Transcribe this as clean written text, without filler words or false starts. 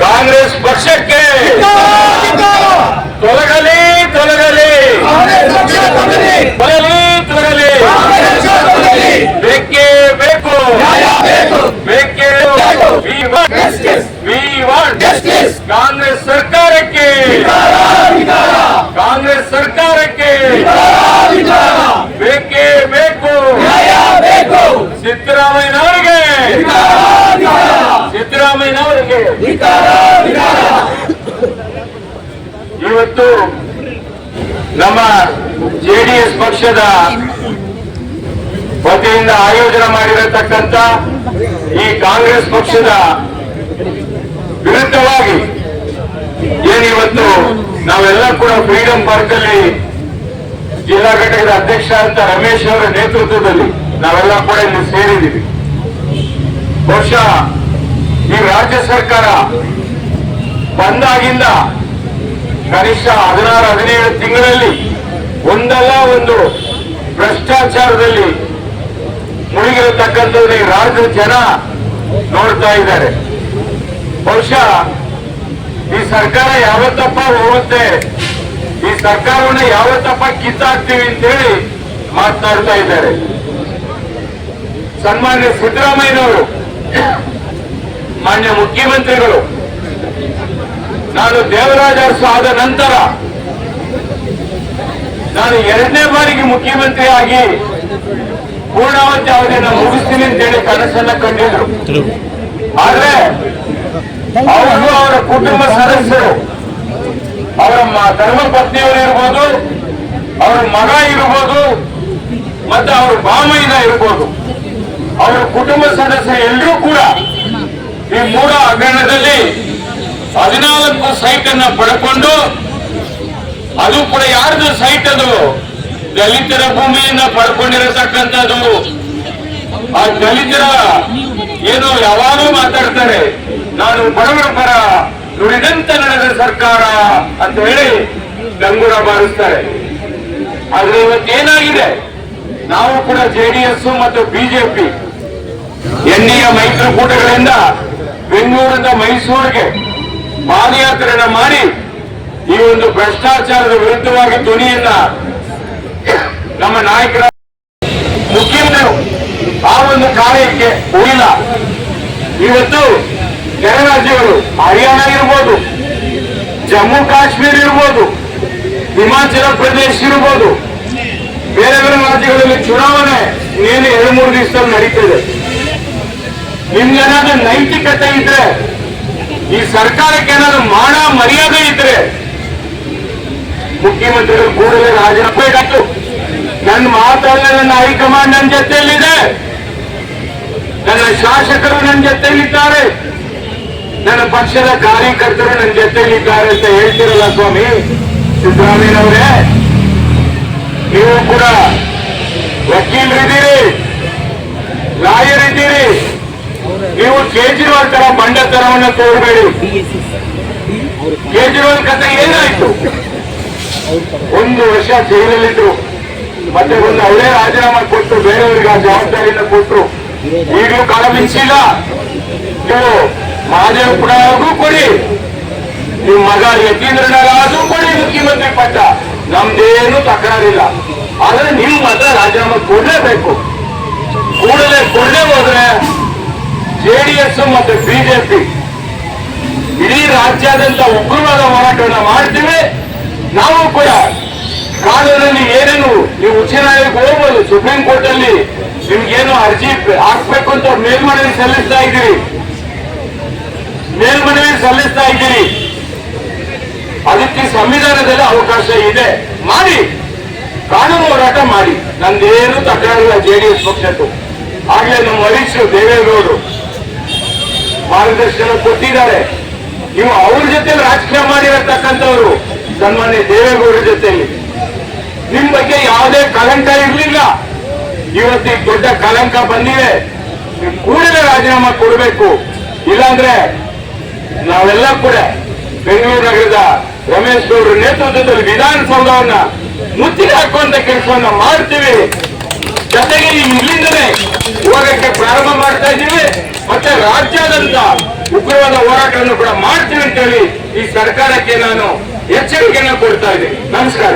ಕಾಂಗ್ರೆಸ್ ಪಕ್ಷಕ್ಕೆ ತೊಲಗಲಿ ತೊಲಗಲಿ ತೊಲಗಲಿ ತೊಲಗಲಿ ಬೇಕೇ ಬೇಕು ಬೇಕೇ ಕಾಂಗ್ರೆಸ್ ಸರ್ಕಾರಕ್ಕೆ ಕಾಂಗ್ರೆಸ್ ಸರ್ಕಾರಕ್ಕೆ ಬೇಕೇ ಬೇಕು ಸಿದ್ದರಾಮಯ್ಯನವರಿಗೆ ಸಿದ್ದರಾಮಯ್ಯನವರಿಗೆ ಇವತ್ತು ನಮ್ಮ ಜೆಡಿಎಸ್ ಪಕ್ಷದ ವತಿಯಿಂದ ಆಯೋಜನೆ ಮಾಡಿರತಕ್ಕಂತ ಈ ಕಾಂಗ್ರೆಸ್ ಪಕ್ಷದ ವಿರುದ್ಧವಾಗಿ ಏನಿವತ್ತು ನಾವೆಲ್ಲ ಕೂಡ ಫ್ರೀಡಂ ಪಾರ್ಕ್ ಅಲ್ಲಿ ಜಿಲ್ಲಾ ಘಟಕದ ಅಧ್ಯಕ್ಷ ಅಂತ ರಮೇಶ್ ಅವರ ನೇತೃತ್ವದಲ್ಲಿ ನಾವೆಲ್ಲ ಕೂಡ ಇಲ್ಲಿ ಸೇರಿದ್ದೀವಿ. ಬಹುಶಃ ಈ ರಾಜ್ಯ ಸರ್ಕಾರ ಬಂದಾಗಿಂದ ಕನಿಷ್ಠ 16-17 ತಿಂಗಳಲ್ಲಿ ಒಂದಲ್ಲ ಒಂದು ಭ್ರಷ್ಟಾಚಾರದಲ್ಲಿ ಮುಳುಗಿರತಕ್ಕಂಥದ್ದು ಈ ರಾಜ್ಯದ ಜನ ನೋಡ್ತಾ ಇದ್ದಾರೆ. ಬಹುಶಃ ಈ ಸರ್ಕಾರ ಯಾವತ್ತಪ್ಪ ಹೋಗುತ್ತೆ, ಈ ಸರ್ಕಾರವನ್ನ ಯಾವತ್ತಪ್ಪ ಕಿತ್ತಾಕ್ತೀವಿ ಅಂತೇಳಿ ಮಾತನಾಡ್ತಾ ಇದ್ದಾರೆ. ಸನ್ಮಾನ್ಯ ಸಿದ್ದರಾಮಯ್ಯನವರು, ಮಾನ್ಯ ಮುಖ್ಯಮಂತ್ರಿಗಳು, ನಾನು ದೇವರಾಜ ಅರಸು ಆದ ನಂತರ ನಾನು 2ನೇ ಬಾರಿಗೆ ಮುಖ್ಯಮಂತ್ರಿ ಆಗಿ ಪೂರ್ಣಾವಧಿ ಅವಧಿಯನ್ನು ಮುಗಿಸ್ತೀನಿ ಅಂತೇಳಿ ಕನಸನ್ನ ಕಂಡಿದ್ರು. ಆದ್ರೆ ಅವರು, ಅವರ ಕುಟುಂಬ ಸದಸ್ಯರು, ಅವರ ಧರ್ಮ ಪತ್ನಿಯವರು ಇರ್ಬೋದು, ಅವರ ಮಗ ಇರ್ಬೋದು, ಮತ್ತೆ ಅವರ ಬಾಮೈದ ಇರ್ಬೋದು, ಅವರ ಕುಟುಂಬ ಸದಸ್ಯರು ಎಲ್ಲರೂ ಕೂಡ ಈ 3 ಹಗರಣದಲ್ಲಿ 14 ಸೈಟ್ ಅನ್ನ ಪಡ್ಕೊಂಡು, ಅದು ಕೂಡ ಯಾರ್ದು ಸೈಟ್, ಅದು ದಲಿತರ ಭೂಮಿಯನ್ನ ಪಡ್ಕೊಂಡಿರತಕ್ಕಂಥದ್ದು. ಆ ದಲಿತರ ಏನೋ ಯಾವಾಗಲೂ ಮಾತಾಡ್ತಾರೆ, ನಾನು ಬಡವರ ಪರ ನುಡಿದಂತೆ ನಡೆದ ಸರ್ಕಾರ ಅಂತ ಹೇಳಿ ಡಂಗುರ ಬಾರಿಸ್ತಾರೆ. ಆದ್ರೆ ಇವತ್ತೇನಾಗಿದೆ, ನಾವು ಕೂಡ ಜೆಡಿಎಸ್ ಮತ್ತು ಬಿಜೆಪಿ ಎನ್ಡಿಎ ಮೈತ್ರಿಕೂಟಗಳಿಂದ ಬೆಂಗಳೂರಿಂದ ಮೈಸೂರಿಗೆ ಪಾದಯಾತ್ರೆಯನ್ನ ಮಾಡಿ ಈ ಒಂದು ಭ್ರಷ್ಟಾಚಾರದ ವಿರುದ್ಧವಾಗಿ ಧ್ವನಿಯನ್ನ ನಮ್ಮ ನಾಯಕರ ಮುಖ್ಯಮಂತ್ರಿಗಳು ಆ ಒಂದು ಕಾರ್ಯಕ್ಕೆ ಹೋಗಿಲ್ಲ. ಇವತ್ತು ಕೆಲ ರಾಜ್ಯಗಳು, ಹರಿಯಾಣ ಇರ್ಬೋದು, ಜಮ್ಮು ಕಾಶ್ಮೀರ ಇರ್ಬೋದು, ಹಿಮಾಚಲ ಪ್ರದೇಶ ಇರ್ಬೋದು, ಬೇರೆ ಬೇರೆ ರಾಜ್ಯಗಳಲ್ಲಿ ಚುನಾವಣೆ ಇನ್ನೇನು 2-3 ದಿವಸದಲ್ಲಿ ನಡೀತಿದೆ. ನಿಮ್ಗೇನಾದ್ರೂ ನೈತಿಕತೆ ಇದ್ರೆ, ಈ ಸರ್ಕಾರಕ್ಕೆ ಏನಾದ್ರೂ ಮಾನ ಮರ್ಯಾದೆ ಇದ್ರೆ ಮುಖ್ಯಮಂತ್ರಿಗಳು ಕೂಡಲೇ ರಾಜೀನಾಮೆ ಬೇಕಾಯ್ತು. ನನ್ನ ಮಾತಲ್ಲ, ನನ್ನ ಹೈಕಮಾಂಡ್ ನನ್ನ ಜೊತೆಯಲ್ಲಿದೆ, ನನ್ನ ಶಾಸಕರು ನನ್ನ ಜೊತೆಯಲ್ಲಿದ್ದಾರೆ, ನನ್ನ ಪಕ್ಷದ ಕಾರ್ಯಕರ್ತರು ನನ್ನ ಜೊತೆಯಲ್ಲಿದ್ದಾರೆ ಅಂತ ಹೇಳ್ತಿರಲ್ಲ ಸ್ವಾಮಿ ಸಿದ್ದರಾಮಯ್ಯನವರೇ. ನೀವು ಕೂಡ ವಕೀಲರಿದ್ದೀರಿ, ಲಾಯರ್ ಇದ್ದೀರಿ, ನೀವು ಕೇಜ್ರಿವಾಲ್ ತರ ಬಂಡತನವನ್ನು ತೋರಬೇಡಿ. ಕೇಜ್ರಿವಾಲ್ ಕತೆ ಏನಾಯ್ತು? 1 ವರ್ಷ ಜೈಲಲ್ಲಿದ್ರು, ಮತ್ತೆ ಒಂದು ಅವರೇ ರಾಜೀನಾಮೆ ಕೊಟ್ಟು ಬೇರೆಯವರಿಗೆ ಆ ಜವಾಬ್ದಾರಿಯನ್ನು ಕೊಟ್ಟರು. ಈಗಲೂ ಕಾಲ ಮಿಂಚಿಲ್ಲ. ನೀವು ಮಹಾದೇವಪುರಗೂ ಕೊಡಿ, ನಿಮ್ಮ ಮಗ ಯತೀಂದ್ರನಾಗೂ ಕೊಡಿ ಮುಖ್ಯಮಂತ್ರಿ ಪಟ್ಟ, ನಮ್ದೇನು ತಕರಾರಿಲ್ಲ. ಆದ್ರೆ ನೀವು ಮಾತ್ರ ರಾಜೀನಾಮೆ ಕೊಡಲೇಬೇಕು. ಕೂಡಲೇ ಕೊಡಲೇ ಹೋದ್ರೆ ಜೆಡಿಎಸ್ ಮತ್ತು ಬಿಜೆಪಿ ಇಡೀ ರಾಜ್ಯಾದ್ಯಂತ ಉಗ್ರವಾದ ಹೋರಾಟವನ್ನು ಮಾಡ್ತೀವಿ. ನಾವು ಕೂಡ ಕಾನೂನಲ್ಲಿ ಏನೇನು ನೀವು ಉಚ್ಚ ನ್ಯಾಯಾಲಯಕ್ಕೆ ಹೋಗ್ಬೋದು, ಸುಪ್ರೀಂ ಕೋರ್ಟ್ ಅಲ್ಲಿ ನಿಮ್ಗೇನು ಅರ್ಜಿ ಹಾಕ್ಬೇಕು ಅಂತ ಮೇಲ್ಮನವಿ ಸಲ್ಲಿಸ್ತಾ ಇದ್ದೀರಿ. ಅದಕ್ಕೆ ಸಂವಿಧಾನದಲ್ಲಿ ಅವಕಾಶ ಇದೆ, ಮಾಡಿ, ಕಾನೂನು ಹೋರಾಟ ಮಾಡಿ, ನಂದೇನು ತಕರಾರಿಲ್ಲ ಜೆಡಿಎಸ್ ಪಕ್ಷದ್ದು. ಆಗ್ಲೇ ನಮ್ಮ ವರಿಷ್ಠರು ದೇವೇಗೌಡರು ಮಾರ್ಗದರ್ಶನ ಕೊಟ್ಟಿದ್ದಾರೆ. ನೀವು ಅವ್ರ ಜೊತೆ ರಾಜಕೀಯ ಮಾಡಿರತಕ್ಕಂಥವ್ರು ಸನ್ಮಾನ್ಯ ದೇವೇಗೌಡರ ಜೊತೆಯಲ್ಲಿ ನಿಮ್ ಬಗ್ಗೆ ಯಾವುದೇ ಕಲಂಕ ಇರಲಿಲ್ಲ. ಇವತ್ತು ದೊಡ್ಡ ಕಲಂಕ ಬಂದಿದೆ. ನೀವು ಕೂಡಲೇ ರಾಜೀನಾಮೆ ಕೊಡಬೇಕು. ಇಲ್ಲಾಂದ್ರೆ ನಾವೆಲ್ಲ ಕೂಡ ಬೆಂಗಳೂರು ನಗರದ ರಮೇಶ್ ಗೌಡರ ನೇತೃತ್ವದಲ್ಲಿ ವಿಧಾನಸೌಧವನ್ನ ಮುತ್ತಿಗೆ ಹಾಕುವಂತ ಕೆಲಸವನ್ನ ಮಾಡ್ತೀವಿ. ಜೊತೆಗೆ ಇಲ್ಲಿಂದಲೇ ಹೋಗಕ್ಕೆ ಪ್ರಾರಂಭ ಮಾಡ್ತಾ ಇದ್ದೀವಿ. ಮತ್ತೆ ರಾಜ್ಯಾದ್ಯಂತ ಉಗ್ರವಾದ ಹೋರಾಟವನ್ನು ಕೂಡ ಮಾಡ್ತೀವಿ ಅಂತೇಳಿ ಈ ಸರ್ಕಾರಕ್ಕೆ ನಾನು ಎಚ್ಚರಿಕೆಯನ್ನು ಕೊಡ್ತಾ ಇದ್ದೀನಿ. ನಮಸ್ಕಾರ.